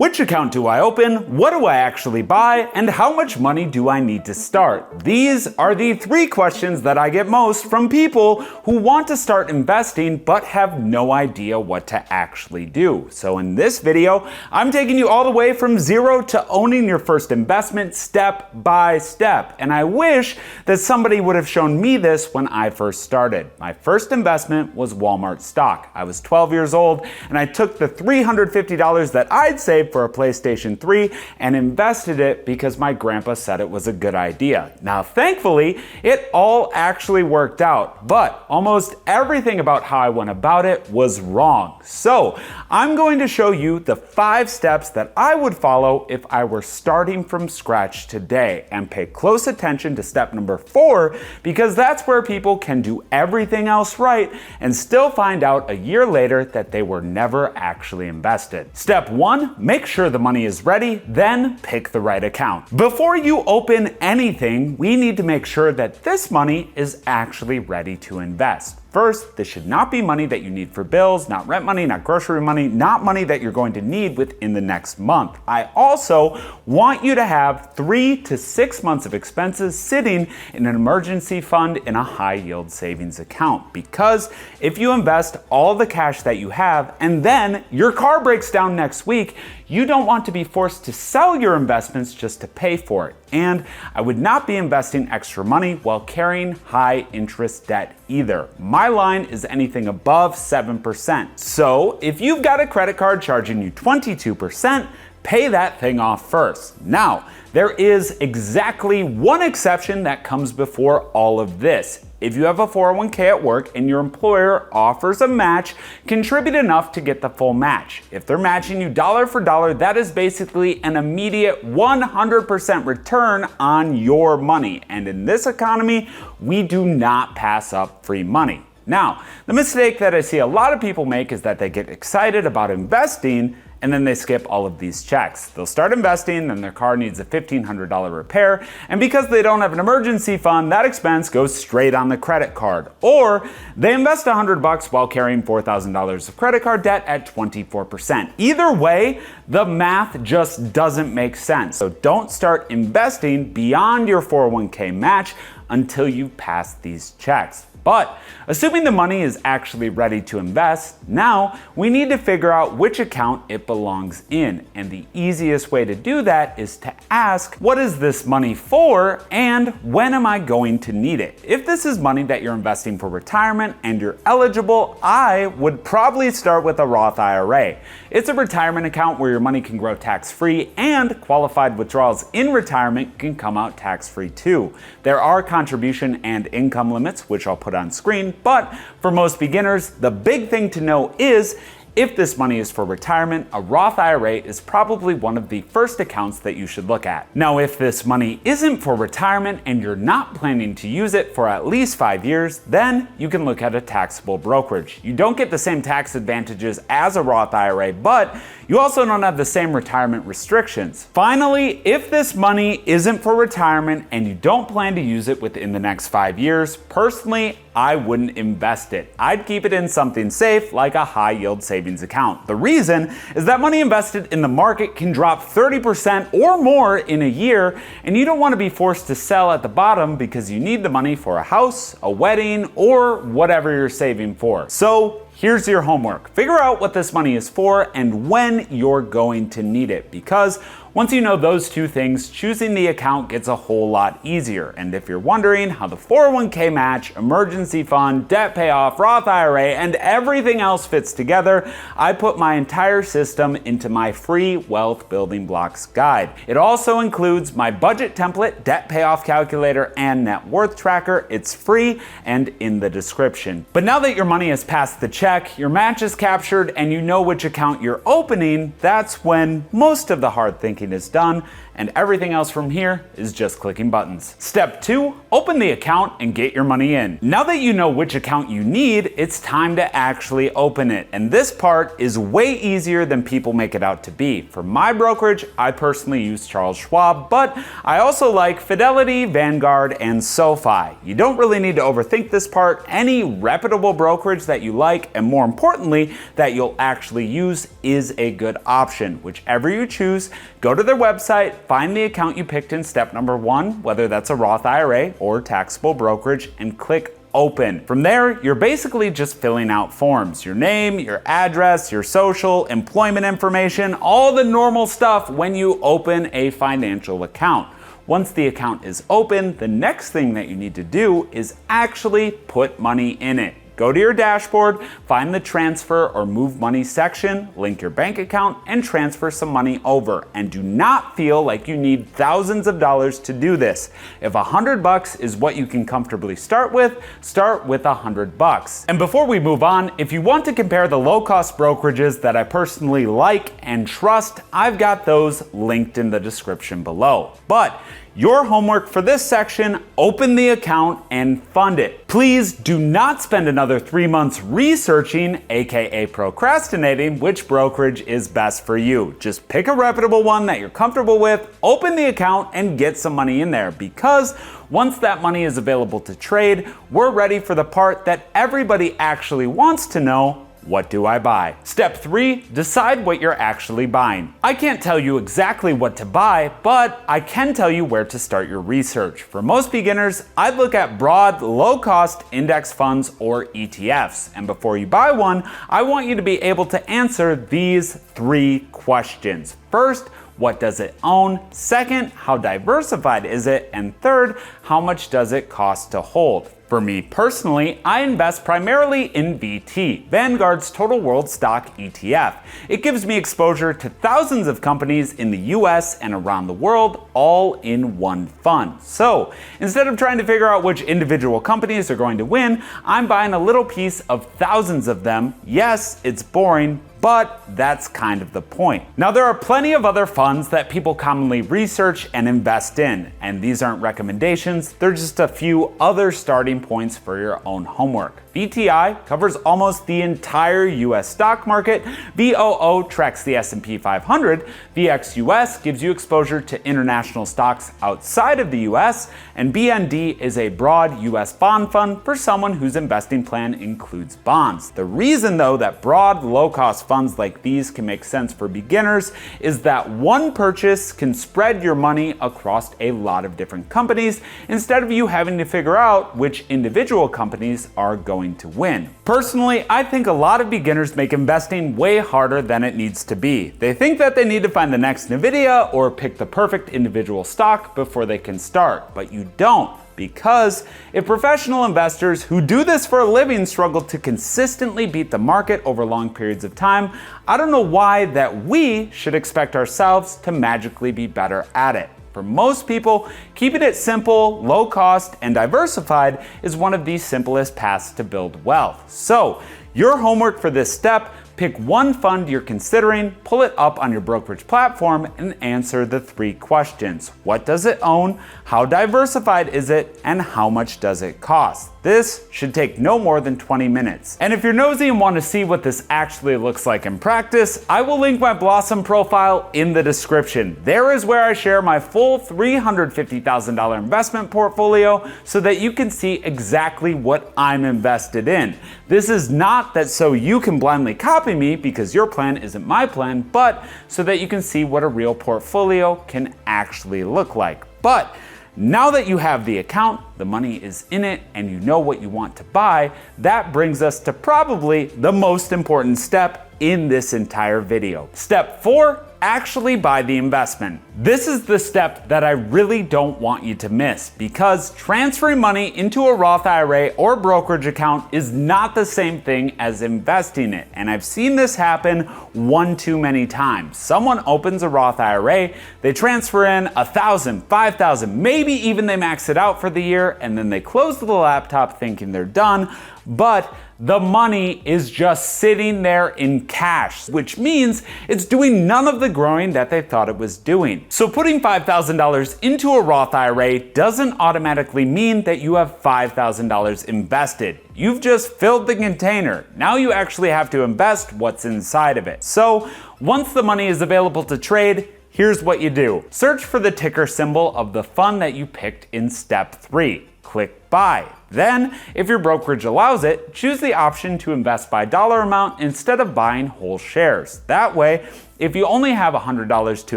Which account do I open? What do I actually buy? And how much money do I need to start? These are the 3 questions that I get most from people who want to start investing but have no idea what to actually do. So in this video, I'm taking you all the way from zero to owning your first investment step by step. And I wish that somebody would have shown me this when I first started. My first investment was Walmart stock. I was 12 years old and I took the $350 that I'd saved for a PlayStation 3 and invested it because my grandpa said it was a good idea. Now, thankfully, it all actually worked out, but almost everything about how I went about it was wrong. So, I'm going to show you the 5 steps that I would follow if I were starting from scratch today, and pay close attention to step number 4 because that's where people can do everything else right and still find out a year later that they were never actually invested. Step 1, make sure the money is ready, then pick the right account. Before you open anything, we need to make sure that this money is actually ready to invest. First, this should not be money that you need for bills, not rent money, not grocery money, not money that you're going to need within the next month. I also want you to have 3 to 6 months of expenses sitting in an emergency fund in a high yield savings account. Because if you invest all the cash that you have and then your car breaks down next week, you don't want to be forced to sell your investments just to pay for it. And I would not be investing extra money while carrying high interest debt either. My line is anything above 7%. So if you've got a credit card charging you 22%, pay that thing off first. Now, there is exactly one exception that comes before all of this. If you have a 401k at work and your employer offers a match, contribute enough to get the full match. If they're matching you dollar for dollar, that is basically an immediate 100% return on your money. And in this economy, we do not pass up free money. Now, the mistake that I see a lot of people make is that they get excited about investing and then they skip all of these checks. They'll start investing, then their car needs a $1,500 repair, and because they don't have an emergency fund, that expense goes straight on the credit card. Or they invest $100 while carrying $4,000 of credit card debt at 24%. Either way, the math just doesn't make sense. So don't start investing beyond your 401k match until you've passed these checks. But assuming the money is actually ready to invest, now we need to figure out which account it belongs in. And the easiest way to do that is to ask, what is this money for and when am I going to need it? If this is money that you're investing for retirement and you're eligible, I would probably start with a Roth IRA. It's a retirement account where your money can grow tax-free and qualified withdrawals in retirement can come out tax-free too. There are contribution and income limits, which I'll put on screen, but for most beginners, the big thing to know is if this money is for retirement, a Roth IRA is probably one of the first accounts that you should look at. Now, if this money isn't for retirement and you're not planning to use it for at least 5 years, then you can look at a taxable brokerage. You don't get the same tax advantages as a Roth IRA, but you also don't have the same retirement restrictions. Finally, if this money isn't for retirement and you don't plan to use it within the next 5 years, personally, I wouldn't invest it. I'd keep it in something safe like a high yield savings account. The reason is that money invested in the market can drop 30% or more in a year, and you don't want to be forced to sell at the bottom because you need the money for a house, a wedding, or whatever you're saving for. So here's your homework. Figure out what this money is for and when you're going to need it, because once you know those 2 things, choosing the account gets a whole lot easier. And if you're wondering how the 401k match, emergency fund, debt payoff, Roth IRA, and everything else fits together, I put my entire system into my free Wealth Building Blocks guide. It also includes my budget template, debt payoff calculator, and net worth tracker. It's free and in the description. But now that your money has passed the check, your match is captured, and you know which account you're opening, that's when most of the hard thinking is done, and everything else from here is just clicking buttons. Step 2, open the account and get your money in. Now that you know which account you need, it's time to actually open it. And this part is way easier than people make it out to be. For my brokerage, I personally use Charles Schwab, but I also like Fidelity, Vanguard, and SoFi. You don't really need to overthink this part. Any reputable brokerage that you like and more importantly, that you'll actually use is a good option. Whichever you choose, go to their website, find the account you picked in step number 1, whether that's a Roth IRA or taxable brokerage, and click open. From there, you're basically just filling out forms. Your name, your address, your social, employment information, all the normal stuff when you open a financial account. Once the account is open, the next thing that you need to do is actually put money in it. Go to your dashboard, find the transfer or move money section, link your bank account, and transfer some money over. And do not feel like you need thousands of dollars to do this. If $100 is what you can comfortably start with $100. And before we move on, if you want to compare the low-cost brokerages that I personally like and trust, I've got those linked in the description below. But your homework for this section, open the account and fund it. Please do not spend another 3 months researching, aka procrastinating, which brokerage is best for you. Just pick a reputable one that you're comfortable with, open the account, and get some money in there, because once that money is available to trade, we're ready for the part that everybody actually wants to know. What do I buy? Step 3, decide what you're actually buying. I can't tell you exactly what to buy, but I can tell you where to start your research. For most beginners, I'd look at broad, low-cost index funds or ETFs. And before you buy one, I want you to be able to answer these 3 questions. First, what does it own? Second, how diversified is it? And third, how much does it cost to hold? For me personally, I invest primarily in VT, Vanguard's Total World Stock ETF. It gives me exposure to thousands of companies in the US and around the world, all in one fund. So instead of trying to figure out which individual companies are going to win, I'm buying a little piece of thousands of them. Yes, it's boring, but that's kind of the point. Now, there are plenty of other funds that people commonly research and invest in, and these aren't recommendations, they're just a few other starting points for your own homework. VTI covers almost the entire US stock market, VOO tracks the S&P 500, VXUS gives you exposure to international stocks outside of the US, and BND is a broad US bond fund for someone whose investing plan includes bonds. The reason though that broad, low-cost funds like these can make sense for beginners is that one purchase can spread your money across a lot of different companies instead of you having to figure out which individual companies are going to win. Personally, I think a lot of beginners make investing way harder than it needs to be. They think that they need to find the next Nvidia or pick the perfect individual stock before they can start, but you don't. Because if professional investors who do this for a living struggle to consistently beat the market over long periods of time, I don't know why that we should expect ourselves to magically be better at it. For most people, keeping it simple, low cost, and diversified is one of the simplest paths to build wealth. So, your homework for this step, pick one fund you're considering, pull it up on your brokerage platform, and answer the 3 questions. What does it own? How diversified is it? And how much does it cost? This should take no more than 20 minutes. And if you're nosy and want to see what this actually looks like in practice, I will link my Blossom profile in the description. There is where I share my full $350,000 investment portfolio so that you can see exactly what I'm invested in. This is not that so you can blindly copy me because your plan isn't my plan, but so that you can see what a real portfolio can actually look like. But now that you have the account, the money is in it, and you know what you want to buy, that brings us to probably the most important step in this entire video. Step 4, actually buy the investment. This is the step that I really don't want you to miss, because transferring money into a Roth IRA or brokerage account is not the same thing as investing it. And I've seen this happen one too many times. Someone opens a Roth IRA, they transfer in $1,000, $5,000, maybe even they max it out for the year, and then they close the laptop thinking they're done, but the money is just sitting there in cash, which means it's doing none of the growing that they thought it was doing. So putting $5,000 into a Roth IRA doesn't automatically mean that you have $5,000 invested. You've just filled the container. Now you actually have to invest what's inside of it. So once the money is available to trade, here's what you do. Search for the ticker symbol of the fund that you picked in step 3. Click buy. Then, if your brokerage allows it, choose the option to invest by dollar amount instead of buying whole shares. That way, if you only have $100 to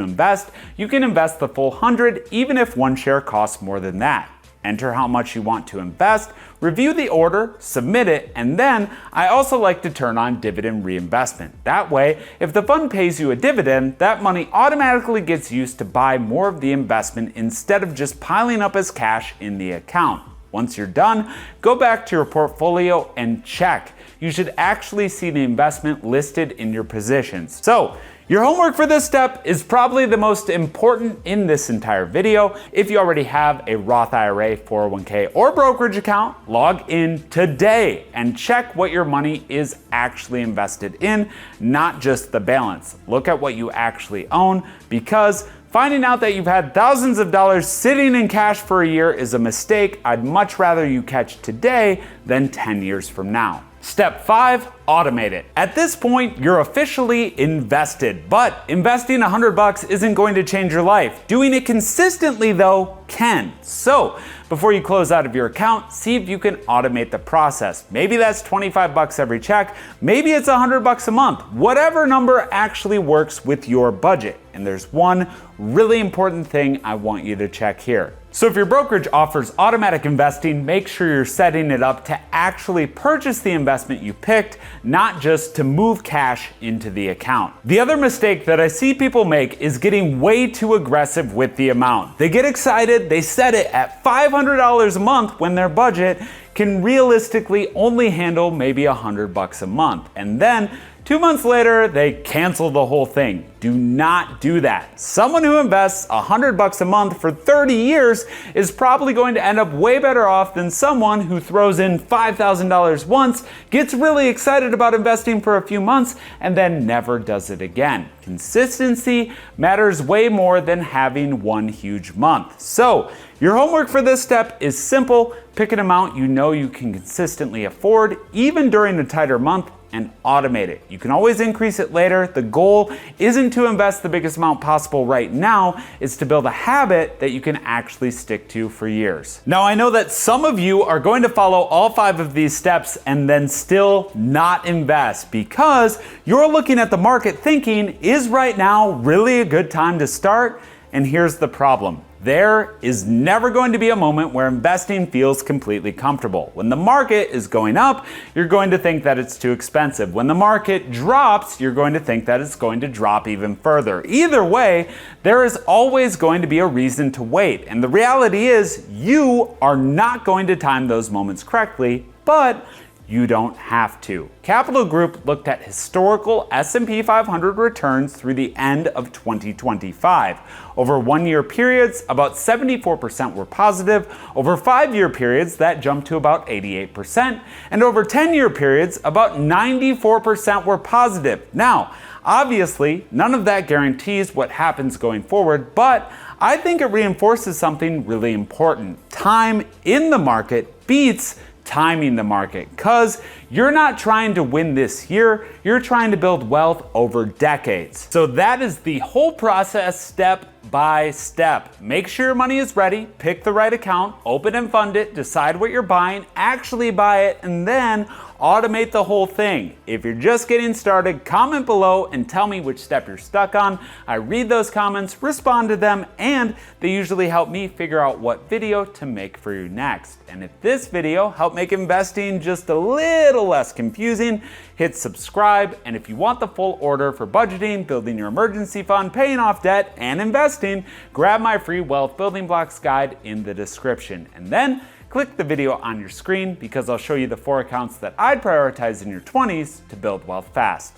invest, you can invest the full 100 even if one share costs more than that. Enter how much you want to invest, review the order, submit it, and then I also like to turn on dividend reinvestment. That way, if the fund pays you a dividend, that money automatically gets used to buy more of the investment instead of just piling up as cash in the account. Once you're done, go back to your portfolio and check. You should actually see the investment listed in your positions. So, your homework for this step is probably the most important in this entire video. If you already have a Roth IRA, 401k, or brokerage account, log in today and check what your money is actually invested in, not just the balance. Look at what you actually own, because finding out that you've had thousands of dollars sitting in cash for a year is a mistake I'd much rather you catch today than 10 years from now. Step 5, automate it. At this point, you're officially invested, but investing $100 isn't going to change your life. Doing it consistently, though, can. So, before you close out of your account, see if you can automate the process. Maybe that's $25 every check, maybe it's $100 a month, whatever number actually works with your budget. And there's one really important thing I want you to check here. So if your brokerage offers automatic investing, make sure you're setting it up to actually purchase the investment you picked, not just to move cash into the account. The other mistake that I see people make is getting way too aggressive with the amount. They get excited, they set it at $500 a month when their budget can realistically only handle maybe $100 a month. And then 2 months later, they cancel the whole thing. Do not do that. Someone who invests $100 a month for 30 years is probably going to end up way better off than someone who throws in $5,000 once, gets really excited about investing for a few months, and then never does it again. Consistency matters way more than having one huge month. So, your homework for this step is simple. Pick an amount you know you can consistently afford, even during a tighter month, and automate it. You can always increase it later. The goal isn't to invest the biggest amount possible right now, it's to build a habit that you can actually stick to for years. Now, I know that some of you are going to follow all 5 of these steps and then still not invest because you're looking at the market thinking, is right now really a good time to start? And here's the problem. There is never going to be a moment where investing feels completely comfortable. When the market is going up, you're going to think that it's too expensive. When the market drops, you're going to think that it's going to drop even further. Either way, there is always going to be a reason to wait. And the reality is, you are not going to time those moments correctly, but you don't have to. Capital Group looked at historical S&P 500 returns through the end of 2025. Over 1-year periods, about 74% were positive. Over 5-year periods, that jumped to about 88%. And over 10-year periods, about 94% were positive. Now, obviously, none of that guarantees what happens going forward, but I think it reinforces something really important. Time in the market beats timing the market, because you're not trying to win this year, you're trying to build wealth over decades. So that is the whole process, step by step. Make sure your money is ready, pick the right account, open and fund it, decide what you're buying, actually buy it, and then automate the whole thing. If you're just getting started, comment below and tell me which step you're stuck on. I read those comments, respond to them, and they usually help me figure out what video to make for you next. And if this video helped make investing just a little less confusing, hit subscribe. And if you want the full order for budgeting, building your emergency fund, paying off debt, and investing, grab my free Wealth Building Blocks guide in the description. And then click the video on your screen, because I'll show you the 4 accounts that I'd prioritize in your 20s to build wealth fast.